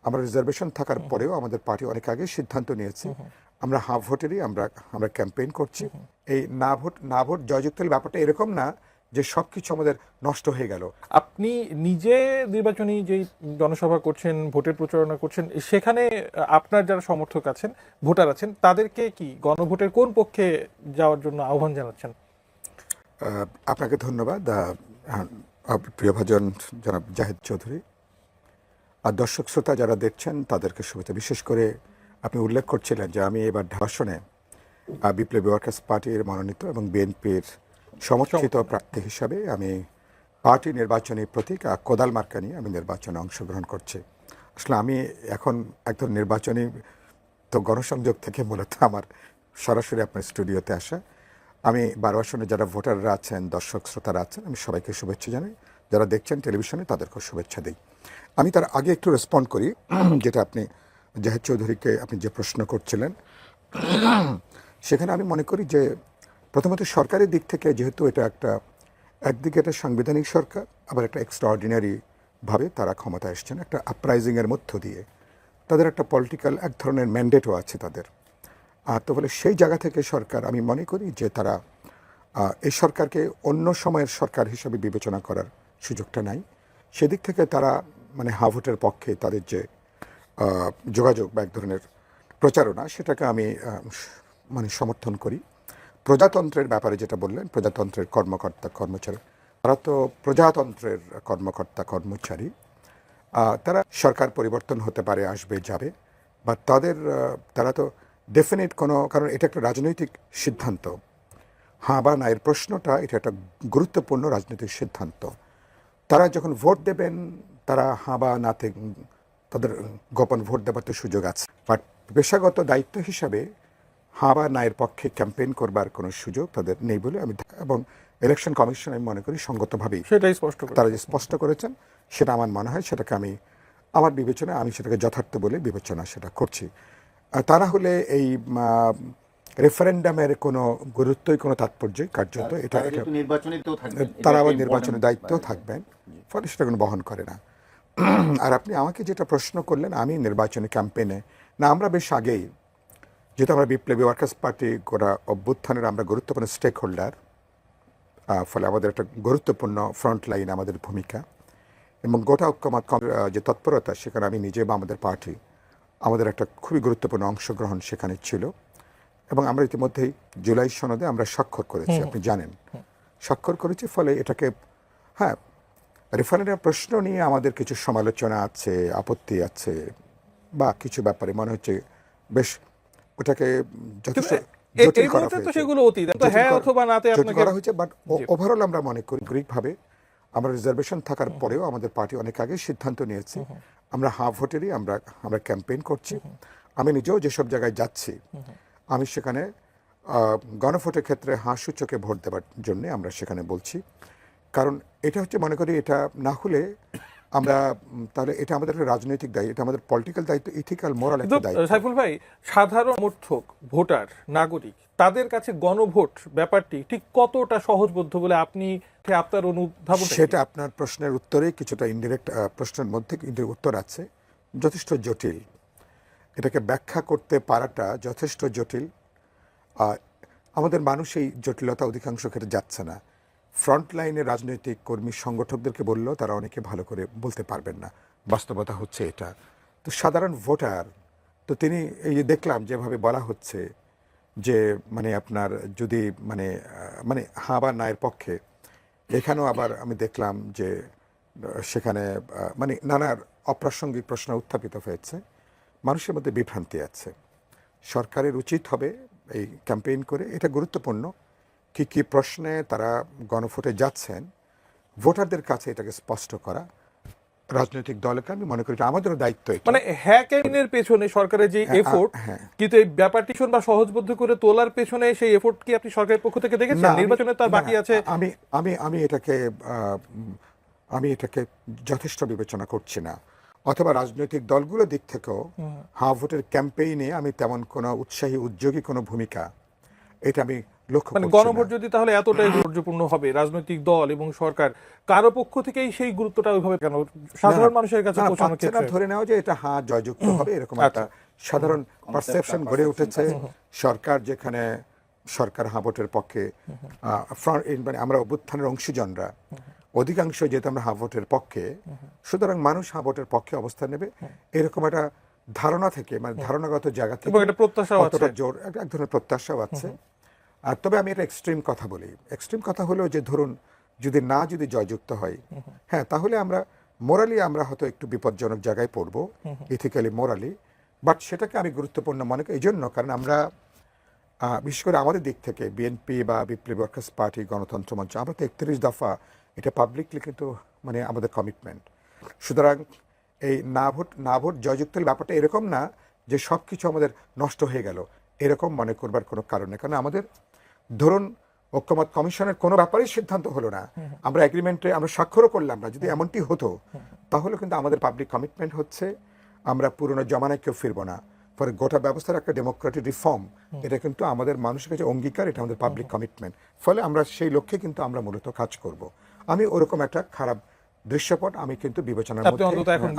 আমরা রিজার্ভেশন থাকার পরেও আমাদের পার্টি অনেক আগে সিদ্ধান্ত নিয়েছে আমরা হাফ ভোটেরই আমরা ক্যাম্পেইন করছি। এই না ভোট জয়যুক্ত হলে ব্যাপারটা এরকম না যে সবকিছু আমাদের নষ্ট হয়ে গেল। আপনি নিজে নির্বাচনী যে জনসভা করছেন, ভোটের প্রচারণা করছেন, সেখানে আপনার যারা সমর্থক আছেন, ভোটার আছেন, তাদেরকে কি গণভোটের কোন পক্ষে যাওয়ার জন্য আহ্বান জানাচ্ছেন? আপনাকে ধন্যবাদ প্রিয়ভাজন জনাব জাহিদ চৌধুরী। আর দর্শক শ্রোতা যারা দেখছেন তাদেরকে শুভেচ্ছা। বিশেষ করে আপনি উল্লেখ করছিলেন যে আমি এবার ভাষণে বিপ্লবী ওয়ার্কার্স পার্টির মনোনীত এবং বিএনপির সমর্থিত প্রার্থী হিসাবে আমি পার্টি নির্বাচনী প্রতীক কোদাল মার্কা নিয়ে আমি নির্বাচনে অংশগ্রহণ করছি। আসলে আমি এখন একদম নির্বাচনী তো গণসংযোগ থেকে মূলত আমার সরাসরি আপনার স্টুডিওতে আসা। আমি 12 আসনে যারা ভোটাররা আছেন, দর্শক শ্রোতারা আছেন, আমি সবাইকে শুভেচ্ছা জানাই। যারা দেখছেন টেলিভিশনে তাদেরকেও শুভেচ্ছা দিই। আমি তার আগে একটু রেসপন্ড করি যেটা আপনি জাহিদ চৌধুরীকে আপনি যে প্রশ্ন করছিলেন, সেখানে আমি মনে করি যে প্রথমত সরকারের দিক থেকে যেহেতু এটা একদিকে একটা সাংবিধানিক সরকার, আবার একটা এক্সট্রাঅর্ডিনারি ভাবে তারা ক্ষমতা এসছেন একটা আপরাইজিংয়ের মধ্য দিয়ে, তাদের একটা পলিটিক্যাল এক ধরনের ম্যান্ডেটও আছে তাদের। তো বলে সেই জায়গা থেকে সরকার, আমি মনে করি যে তারা এই সরকারকে অন্য সময়ের সরকার হিসাবে বিবেচনা করার সুযোগটা নাই। সেদিক থেকে তারা মানে হাভোটের পক্ষে তাদের যে যোগাযোগ বা এক ধরনের প্রচারণা, সেটাকে আমি মানে সমর্থন করি। প্রজাতন্ত্রের ব্যাপারে যেটা বললেন, প্রজাতন্ত্রের কর্মকর্তা কর্মচারী, তারা তো প্রজাতন্ত্রের কর্মকর্তা কর্মচারী। তারা সরকার পরিবর্তন হতে পারে, আসবে যাবে, বা তারা তো ডেফিনেট কোনো, কারণ এটা একটা রাজনৈতিক সিদ্ধান্ত। হ্যাঁ বা না এর প্রশ্নটা, এটা একটা গুরুত্বপূর্ণ রাজনৈতিক সিদ্ধান্ত। তারা যখন ভোট দেবেন, তারা হ্যাঁ বা নাতে তাদের গোপন ভোট দেবার তো সুযোগ আছে, বাট পেশাগত দায়িত্ব হিসাবে হ্যাঁ বা না এর পক্ষে ক্যাম্পেইন করবার কোনো সুযোগ তাদের নেই বলে আমি, এবং ইলেকশন কমিশন আমি মনে করি সঙ্গতভাবেই সেটাই তারা যে স্পষ্ট করেছেন, সেটা আমার মনে হয় সেটাকে আমার বিবেচনায় আমি সেটাকে যথার্থ বলে বিবেচনা সেটা করছি। তা না হলে এই রেফারেন্ডামের কোনো গুরুত্বই, কোনো তাৎপর্যই কার্যত এটা তারা আবার নির্বাচনের দায়িত্ব থাকবেন, ফলে সেটা কোনো বহন করে না। আর আপনি আমাকে যেটা প্রশ্ন করলেন, আমি নির্বাচনী ক্যাম্পেইনে না, আমরা বেশ আগেই, যেহেতু আমরা বিপ্লবী ওয়ার্কার্স পার্টি গোটা অভ্যুত্থানের আমরা গুরুত্বপূর্ণ স্টেক হোল্ডার, ফলে আমাদের একটা গুরুত্বপূর্ণ ফ্রন্ট লাইন আমাদের ভূমিকা, এবং গোটা ঐক্যমত যে তৎপরতা, সেখানে আমি নিজে বা আমাদের পার্টি, আমাদের একটা খুবই গুরুত্বপূর্ণ অংশগ্রহণ সেখানে ছিল। এবং আমরা ইতিমধ্যেই জুলাই সনদে আমরা স্বাক্ষর করেছি, আপনি জানেন, স্বাক্ষর করেছি। ফলে এটাকে, হ্যাঁ, রেফারেন্ডাম প্রশ্ন নিয়ে আমাদের কিছু সমালোচনা আছে, আপত্তি আছে, বা কিছু ব্যাপারে মনে হচ্ছে বেশ ওটাকে যথেষ্ট জটিল করা হয়েছে। বাট ওভারঅল আমরা মনে করি গ্রিকভাবে আমরা রিজার্ভেশন থাকার পরেও আমাদের পার্টি অনেক আগে সিদ্ধান্ত নিয়েছে আমরা হাফ ভোটেরই আমরা ক্যাম্পেইন করছি। আমি নিজেও যেসব জায়গায় যাচ্ছি, আমি সেখানে গণভোটের ক্ষেত্রে হাঁ সূচকে ভোট দেওয়ার জন্য আমরা সেখানে বলছি। কারণ এটা হচ্ছে, মনে করি এটা না হলে আমরা, তাহলে এটা আমাদের রাজনৈতিক দায়িত্ব, এটা আমাদের পলিটিক্যাল দায়িত্ব, ইথিক্যাল মোরাল একটা দায়িত্ব। সাইফুল ভাই, সাধারণ সমর্থক, ভোটার, নাগরিক, তাদের কাছে গণভোট ব্যাপারটি ঠিক কতটা সহজবোধ্য বলে আপনি আপনার অনুধাবন? সেটা আপনার প্রশ্নের উত্তরে কিছুটা ইনডিরেক্ট, প্রশ্নের মধ্যে কিন্তু উত্তর আছে, যথেষ্ট জটিল। এটাকে ব্যাখ্যা করতে পারাটা যথেষ্ট জটিল। আমাদের মানুষ এই জটিলতা অধিকাংশ ক্ষেত্রে যাচ্ছে না। ফ্রন্ট লাইনের রাজনৈতিক কর্মী সংগঠকদেরকে বললেও তারা অনেকে ভালো করে বলতে পারবেন না, বাস্তবতা হচ্ছে এটা। তো সাধারণ ভোটার তো তিনি, এই যে দেখলাম যেভাবে বলা হচ্ছে যে মানে আপনার যদি মানে হ্যাঁ বা না এর পক্ষে, এখানেও আবার আমি দেখলাম যে সেখানে মানে নানার অপ্রাসঙ্গিক প্রশ্ন উত্থাপিত হয়েছে, মানুষের মধ্যে বিভ্রান্তি আছে। সরকারের উচিত হবে এই ক্যাম্পেইন করে, এটা গুরুত্বপূর্ণ, কি প্রশ্নে তারা গণভোটে যাচ্ছেন, ভোটারদের কাছে এটাকে স্পষ্ট করা। রাজনৈতিক দলকে আমি মনে করি আমাদেরও দায়িত্ব, মানে হ্যাকের পেছনে সরকারের যে এফোর্ট, কিন্তু এই ব্যাপারটি বা সহজবোধ্য করে তোলার পেছনে সেই এফোর্ট কি আপনি সরকারের পক্ষ থেকে দেখেছেন? নির্বাচনে তার বাকি আছে। আমি এটাকে যথেষ্ট বিবেচনা করছি না, অথবা রাজনৈতিক দলগুলোর দিক থেকেও হাঁ ভোটের ক্যাম্পেইনে আমি তেমন কোনো উৎসাহী উদ্যোগী কোনো ভূমিকা এটা আমি লক্ষ্য মানে করছি গণভোট না। যদি তাহলে এতটাই গুরুত্বপূর্ণ হবে, রাজনৈতিক দল এবং সরকার কারো পক্ষ থেকেই সেই গুরুত্বটা ওইভাবে কেন সাধারণ মানুষের কাছে না, পৌঁছানোর পাচ্ছে না ক্ষেত্রে? ধরে নেওয়া যে এটা জয়যুক্ত হবে এরকম একটা সাধারণ পারসেপশন গড়ে উঠেছে। সরকার যেখানে সরকার ভোটের পক্ষে, মানে আমরা অভ্যুত্থানের অংশীজনরা অধিকাংশ যেহেতু আমরা ভোটের পক্ষে, সুতরাং মানুষ ভোটের পক্ষে অবস্থান নেবে এরকম একটা ধারণা থেকে, মানে ধারণাগত জায়গা থেকে এবং এটা প্রত্যাশাও কতটা আছে। জোর এক ধরনের প্রত্যাশাও আছে। আর তবে আমি এটা এক্সট্রিম কথা বলি, এক্সট্রিম কথা হলো যে ধরুন যদি জয়যুক্ত হয়, হ্যাঁ, তাহলে আমরা মোরালি আমরা হয়তো একটু বিপজ্জনক জায়গায় পড়বো, ইথিক্যালি মোরালি। বাট সেটাকে আমি গুরুত্বপূর্ণ মনে করি এই জন্য, কারণ আমরা বিশেষ করে আমাদের দিক থেকে বিএনপি বা বিপ্লবী ওয়ার্কার্স পার্টি, গণতন্ত্র মঞ্চ, আমরা তো 31 দফা এটা পাবলিকলি কিন্তু মানে আমাদের কমিটমেন্ট। সুতরাং এই না ভোট জয়যুক্ত ব্যাপারটা এরকম না যে সব কিছু আমাদের নষ্ট হয়ে গেল, এরকম মনে করবার কোনো কারণ নেই। কারণ আমাদের ধরুন ঐক্যমত কমিশনের কোনো ব্যাপারেই সিদ্ধান্ত হলো না, আমরা এগ্রিমেন্টে আমরা স্বাক্ষরও করলাম না, যদি এমনটি হতো তাহলে কিন্তু আমাদের পাবলিক কমিটমেন্ট হচ্ছে আমরা পুরনো জমানায় কেউ ফিরবো না। পরে গোটা ব্যবস্থার একটা ডেমোক্রেটিক রিফর্ম, এটা কিন্তু আমাদের মানুষের কাছে অঙ্গীকার, এটা আমাদের পাবলিক কমিটমেন্ট। ফলে আমরা সেই লক্ষ্যে কিন্তু আমরা মূলত কাজ করব। আমি ওরকম একটা খারাপ দৃশ্যপট আমি কিন্তু বিবেচনার আপনি অন্তত মধ্যে এখন